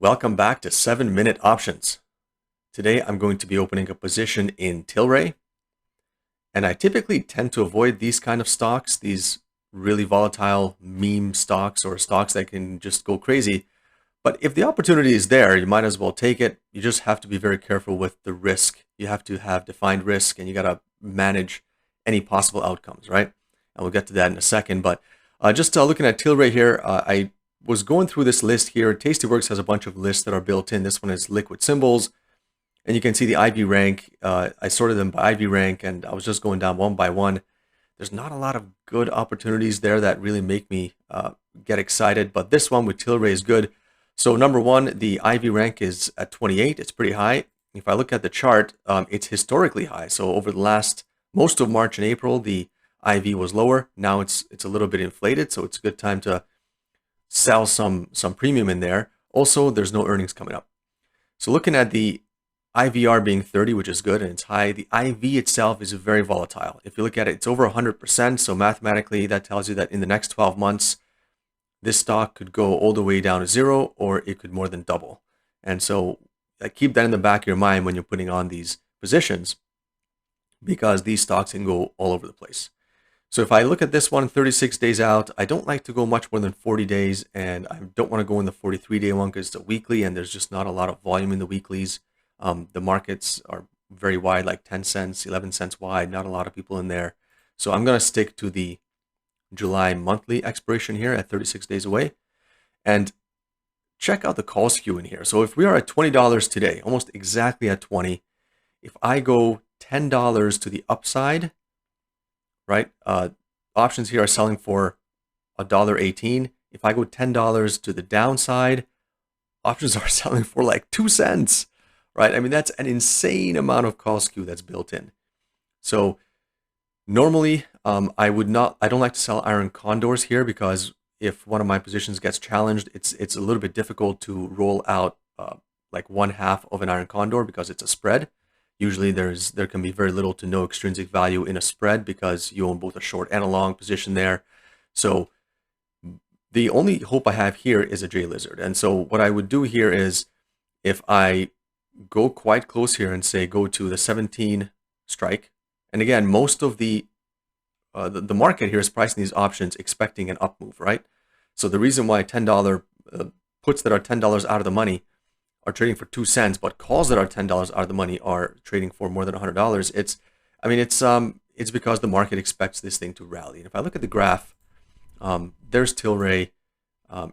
Welcome back to 7-Minute Options. Today I'm going to be opening a position in TLRY, and I typically tend to avoid these kind of stocks, these really volatile meme stocks or stocks that can just go crazy. But if the opportunity is there, you might as well take it. You just have to be very careful with the risk. You have to have defined risk, and you got to manage any possible outcomes, right? And we'll get to that in a second. But just looking at TLRY here, I was going through this list here. Tastyworks has a bunch of lists that are built in. This one is liquid symbols, and you can see the IV rank. I sorted them by IV rank, and I was just going down one by one. There's not a lot of good opportunities there that really make me get excited, but this one with TLRY is good. So number one, the IV rank is at 28. It's pretty high. If I look at the chart, it's historically high. So over the last most of March and April, the IV was lower. Now it's a little bit inflated, so it's a good time to sell some premium in there. Also, there's no earnings coming up. So looking at the IVR being 30, which is good and it's high, the IV itself is very volatile. If you look at it, it's over 100%. So mathematically, that tells you that in the next 12 months, this stock could go all the way down to zero, or it could more than double. And so keep that in the back of your mind when you're putting on these positions, because these stocks can go all over the place. So if I look at this one 36 days out, I don't like to go much more than 40 days, and I don't want to go in the 43-day one because it's a weekly and there's just not a lot of volume in the weeklies. The markets are very wide, like 10 cents, 11 cents wide, not a lot of people in there. So I'm going to stick to the July monthly expiration here at 36 days away. And check out the call skew in here. So if we are at $20 today, almost exactly at 20, if I go $10 to the upside, right? Options here are selling for $1.18. If I go $10 to the downside, options are selling for like 2 cents, right? I mean, that's an insane amount of call skew that's built in. So normally, I don't like to sell iron condors here, because if one of my positions gets challenged, it's a little bit difficult to roll out like one half of an iron condor because it's a spread. Usually there can be very little to no extrinsic value in a spread because you own both a short and a long position there. So the only hope I have here is a J lizard. And so what I would do here is, if I go quite close here and say go to the 17 strike, and again, most of the market here is pricing these options expecting an up move, right? So the reason why $10 puts that are $10 out of the money are trading for 2 cents, but calls that are $10 out of the money are trading for more than $100. It's because the market expects this thing to rally. And if I look at the graph, there's TLRY.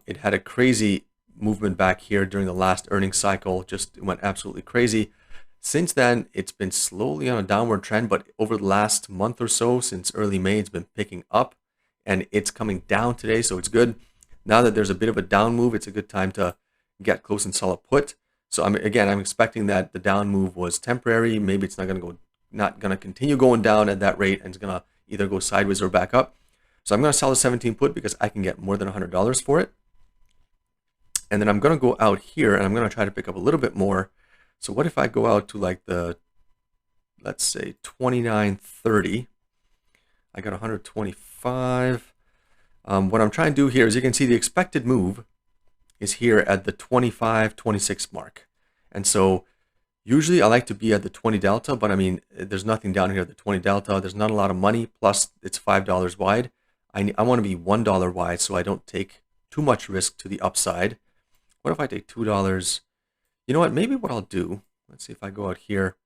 It had a crazy movement back here during the last earnings cycle. Just went absolutely crazy. Since then, it's been slowly on a downward trend, but over the last month or so, since early May, it's been picking up, and it's coming down today, so it's good. Now that there's a bit of a down move, it's a good time to get close and sell a put. So I'm expecting that the down move was temporary. Maybe it's not going to continue going down at that rate, and it's going to either go sideways or back up. So I'm going to sell the 17 put because I can get more than $100 for it. And then I'm going to go out here, and I'm going to try to pick up a little bit more. So what if I go out to like let's say 29.30? I got 125. What I'm trying to do here is, you can see the expected move is here at the 25.26 mark. And so usually I like to be at the 20 delta, but I mean, there's nothing down here at the 20 delta. There's not a lot of money, plus it's $5 wide. I want to be $1 wide so I don't take too much risk to the upside. What if I take $2? You know what, maybe what I'll do, let's see if I go out here,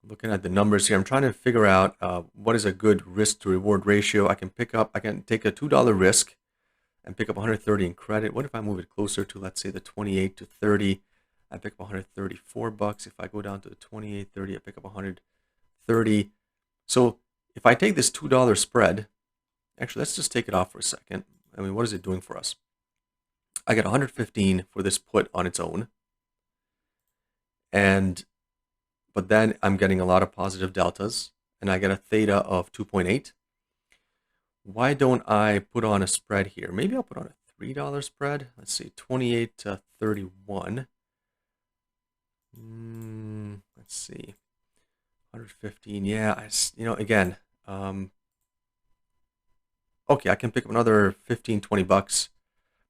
looking at the numbers here, I'm trying to figure out what is a good risk to reward ratio. I can take a $2 risk and pick up 130 in credit. What if I move it closer to, let's say, the 28 to 30? I pick up 134 bucks. If I go down to the 28.30, I pick up 130. So if I take this $2 spread, actually, let's just take it off for a second. I mean, what is it doing for us? I get 115 for this put on its own, but then I'm getting a lot of positive deltas, and I get a theta of 2.8. Why don't I put on a spread here? Maybe I'll put on a $3 spread. Let's see, 28 to 31. Let's see, 115. Yeah, again, okay, I can pick up another 15, 20 bucks.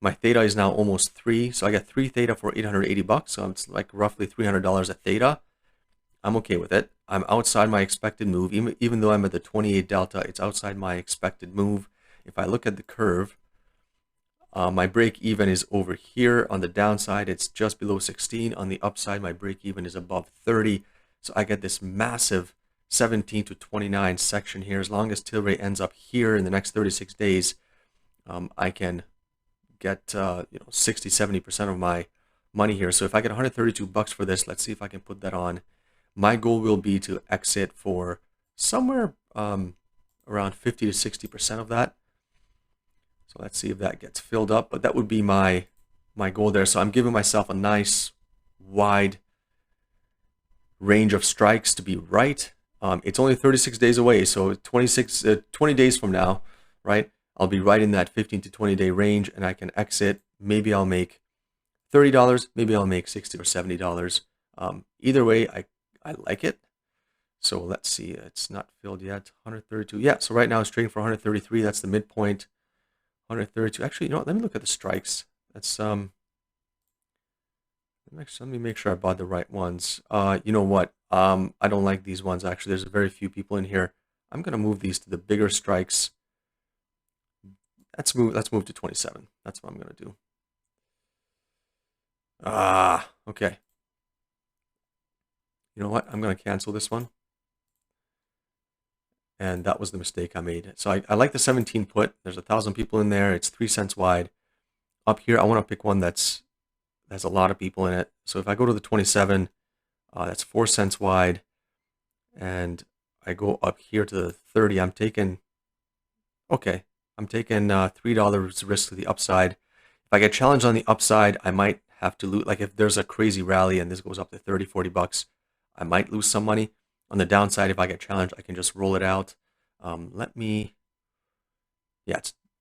My theta is now almost 3, so I got 3 theta for 880 bucks, so it's like roughly $300 a theta. I'm okay with it. I'm outside my expected move. Even though I'm at the 28 delta, it's outside my expected move. If I look at the curve, my break even is over here. On the downside, it's just below 16. On the upside, my break even is above 30. So I get this massive 17 to 29 section here. As long as TLRY ends up here in the next 36 days, I can get 60-70% of my money here. So if I get 132 bucks for this, let's see if I can put that on. My goal will be to exit for somewhere around 50 to 60% of that. So let's see if that gets filled up, but that would be my goal there. So I'm giving myself a nice wide range of strikes to be right. It's only 36 days away, so 20 days from now, right? I'll be right in that 15 to 20 day range, and I can exit. Maybe I'll make $30, maybe I'll make $60 or $70. Either way, I like it. So let's see, it's not filled yet. 132, yeah. So right now it's trading for 133. That's the midpoint. 132. Actually, you know what? Let me look at the strikes. That's let me make sure I bought the right ones. You know what? I don't like these ones actually. There's very few people in here. I'm gonna move these to the bigger strikes. Let's move to 27. That's what I'm gonna do. Okay. You know what? I'm gonna cancel this one. And that was the mistake I made. So I like the 17 put. There's 1,000 people in there. It's 3 cents wide. Up here, I want to pick one that's has a lot of people in it. So if I go to the 27, that's 4 cents wide. And I go up here to the 30. I'm taking $3 risk to the upside. If I get challenged on the upside, I might have to lose. Like if there's a crazy rally and this goes up to 30, 40 bucks, I might lose some money. On the downside, if I get challenged, I can just roll it out. I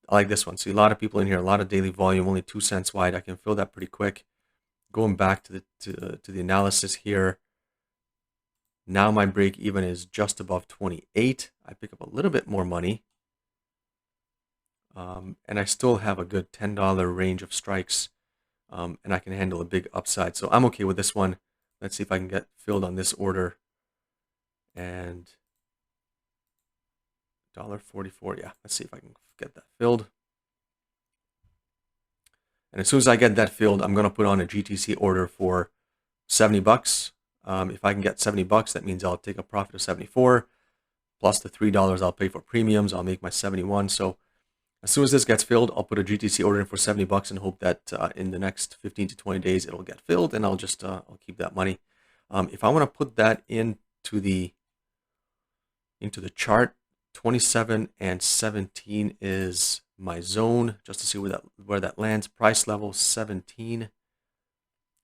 like this one. See a lot of people in here, a lot of daily volume, only 2 cents wide. I can fill that pretty quick. Going back to the analysis here. Now my break even is just above 28. I pick up a little bit more money. And I still have a good $10 range of strikes. And I can handle a big upside. So I'm okay with this one. Let's see if I can get filled on this order. And $1.44, yeah, let's see if I can get that filled. And as soon as I get that filled, I'm going to put on a GTC order for 70 bucks. If I can get 70 bucks, that means I'll take a profit of 74 plus the $3 I'll pay for premiums. I'll make my 71. So as soon as this gets filled, I'll put a GTC order in for 70 bucks and hope that in the next 15 to 20 days it'll get filled, and I'll just I'll keep that money. If I want to put that into the chart, 27 and 17 is my zone, just to see where that lands. Price level 17.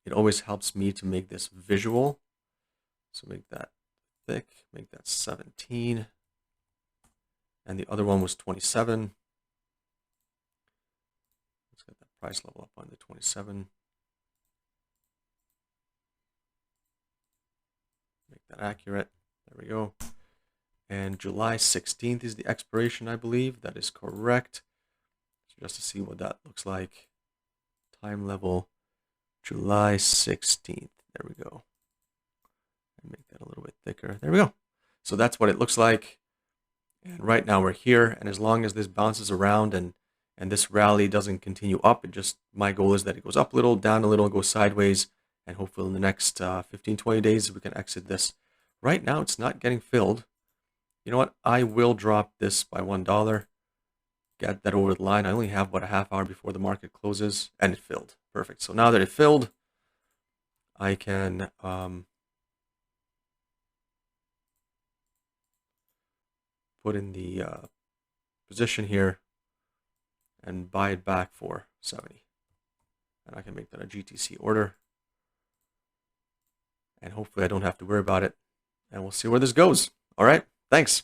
It always helps me to make this visual. So make that thick, make that 17. And the other one was 27. Let's get that price level up on the 27. Make that accurate. There we go. And July 16th is the expiration, I believe. That is correct. So just to see what that looks like. Time level, July 16th. There we go. And make that a little bit thicker. There we go. So that's what it looks like. And right now we're here. And as long as this bounces around and this rally doesn't continue up, my goal is that it goes up a little, down a little, goes sideways. And hopefully in the next 15, 20 days, we can exit this. Right now, it's not getting filled. You know what? I will drop this by $1. Get that over the line. I only have about a half hour before the market closes, and it filled. Perfect. So now that it filled, I can put in the position here and buy it back for 70. And I can make that a GTC order. And hopefully I don't have to worry about it. And we'll see where this goes. All right. Thanks.